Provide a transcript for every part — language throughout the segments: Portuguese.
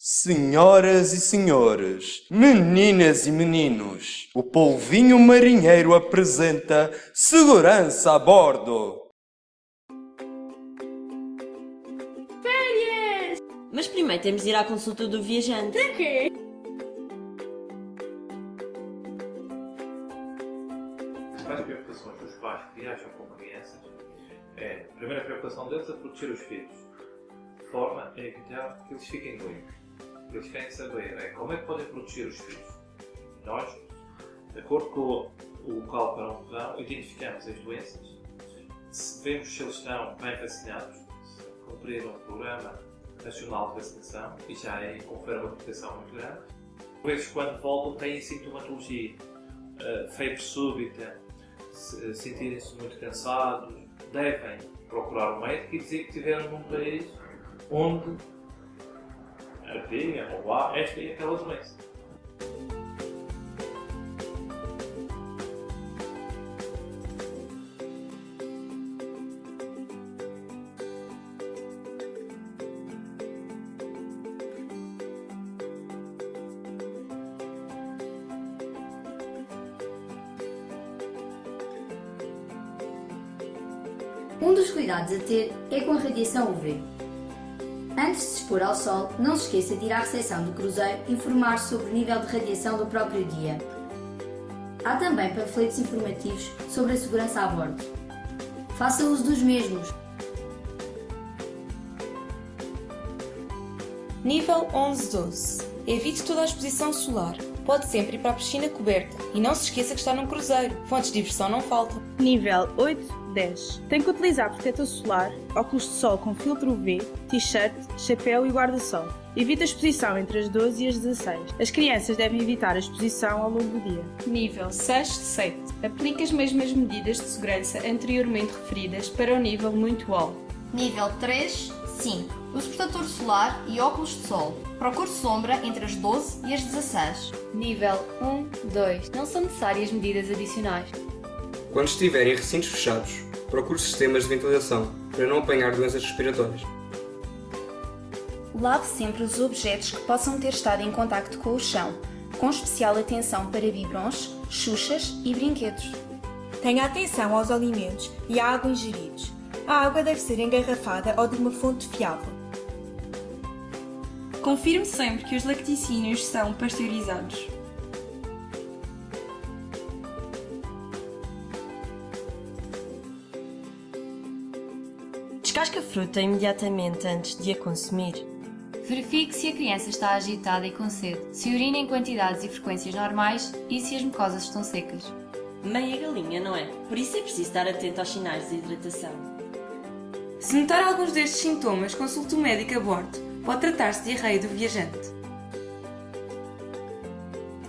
Senhoras e senhores, meninas e meninos, o polvinho marinheiro apresenta segurança a bordo. Férias! Mas primeiro temos de ir à consulta do viajante. De quê? As principais preocupações dos pais que viajam com crianças é a primeira preocupação deles é proteger os filhos, de forma a evitar que eles fiquem doentes. O que eles querem saber é como é que podem proteger os filhos. Nós, de acordo com o local para onde vão, identificamos as doenças, vemos se eles estão bem vacinados, se cumpriram o Programa Nacional de Vacinação e já aí confere uma proteção muito grande. Por vezes, quando voltam, têm sintomatologia, febre súbita, sentirem-se muito cansados, devem procurar um médico e dizer que estiveram num país onde havia ou há esta e aquela doença. Um dos cuidados a ter é com a radiação UV. Antes de se expor ao sol, não se esqueça de ir à recepção do cruzeiro informar sobre o nível de radiação do próprio dia. Há também panfletos informativos sobre a segurança a bordo. Faça uso dos mesmos. Nível 11-12. Evite toda a exposição solar. Pode sempre ir para a piscina coberta e não se esqueça que está num cruzeiro. Fontes de diversão não faltam. Nível 8-10. Tem que utilizar protetor solar, óculos de sol com filtro UV, t-shirt, chapéu e guarda-sol. Evite a exposição entre as 12 e as 16. As crianças devem evitar a exposição ao longo do dia. Nível 6-7. Aplique as mesmas medidas de segurança anteriormente referidas para o nível muito alto. Nível 3-5. Use protetor solar e óculos de sol. Procure sombra entre as 12 e as 16. Nível 1-2. Não são necessárias medidas adicionais. Quando estiver em recintos fechados, procure sistemas de ventilação para não apanhar doenças respiratórias. Lave sempre os objetos que possam ter estado em contacto com o chão, com especial atenção para biberons, xuxas e brinquedos. Tenha atenção aos alimentos e à água ingeridos. A água deve ser engarrafada ou de uma fonte fiável. Confirme sempre que os lacticínios são pasteurizados. Descasque a fruta imediatamente antes de a consumir. Verifique se a criança está agitada e com sede, se urina em quantidades e frequências normais e se as mucosas estão secas. Meia galinha, não é? Por isso é preciso estar atento aos sinais de hidratação. Se notar alguns destes sintomas, consulte o médico a bordo. Pode tratar-se de diarreia do viajante.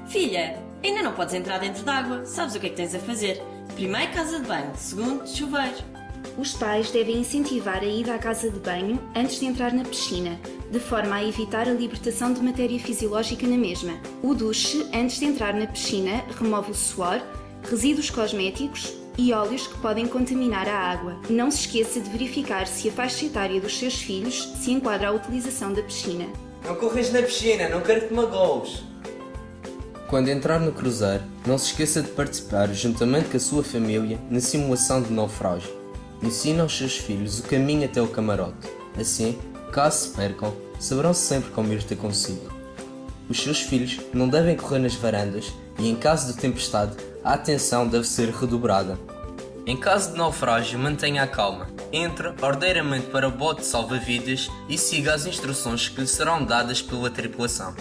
Filha, ainda não podes entrar dentro d'água. Sabes o que é que tens a fazer? Primeiro casa de banho, segundo chuveiro. Os pais devem incentivar a ida à casa de banho antes de entrar na piscina, de forma a evitar a libertação de matéria fisiológica na mesma. O duche, antes de entrar na piscina, remove o suor, resíduos cosméticos e óleos que podem contaminar a água. Não se esqueça de verificar se a faixa etária dos seus filhos se enquadra à utilização da piscina. Não corres na piscina, não quero que te magoes. Quando entrar no cruzeiro, não se esqueça de participar juntamente com a sua família na simulação de naufrágio. Ensina aos seus filhos o caminho até o camarote. Assim, caso se percam, saberão sempre como ir ter consigo. Os seus filhos não devem correr nas varandas e, em caso de tempestade, a atenção deve ser redobrada. Em caso de naufrágio, mantenha a calma. Entre ordeiramente para o bote salva-vidas e siga as instruções que lhe serão dadas pela tripulação.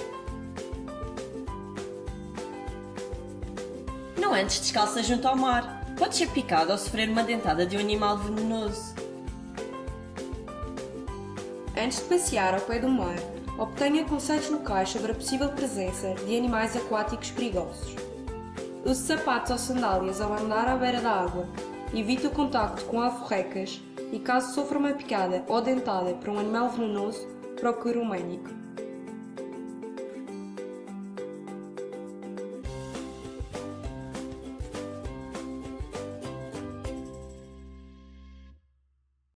Não andes descalça junto ao mar. Pode ser picado ou sofrer uma dentada de um animal venenoso. Antes de passear ao pé do mar, obtenha conselhos locais sobre a possível presença de animais aquáticos perigosos. Use sapatos ou sandálias ao andar à beira da água. Evite o contacto com alforrecas e, caso sofra uma picada ou dentada por um animal venenoso, procure um médico.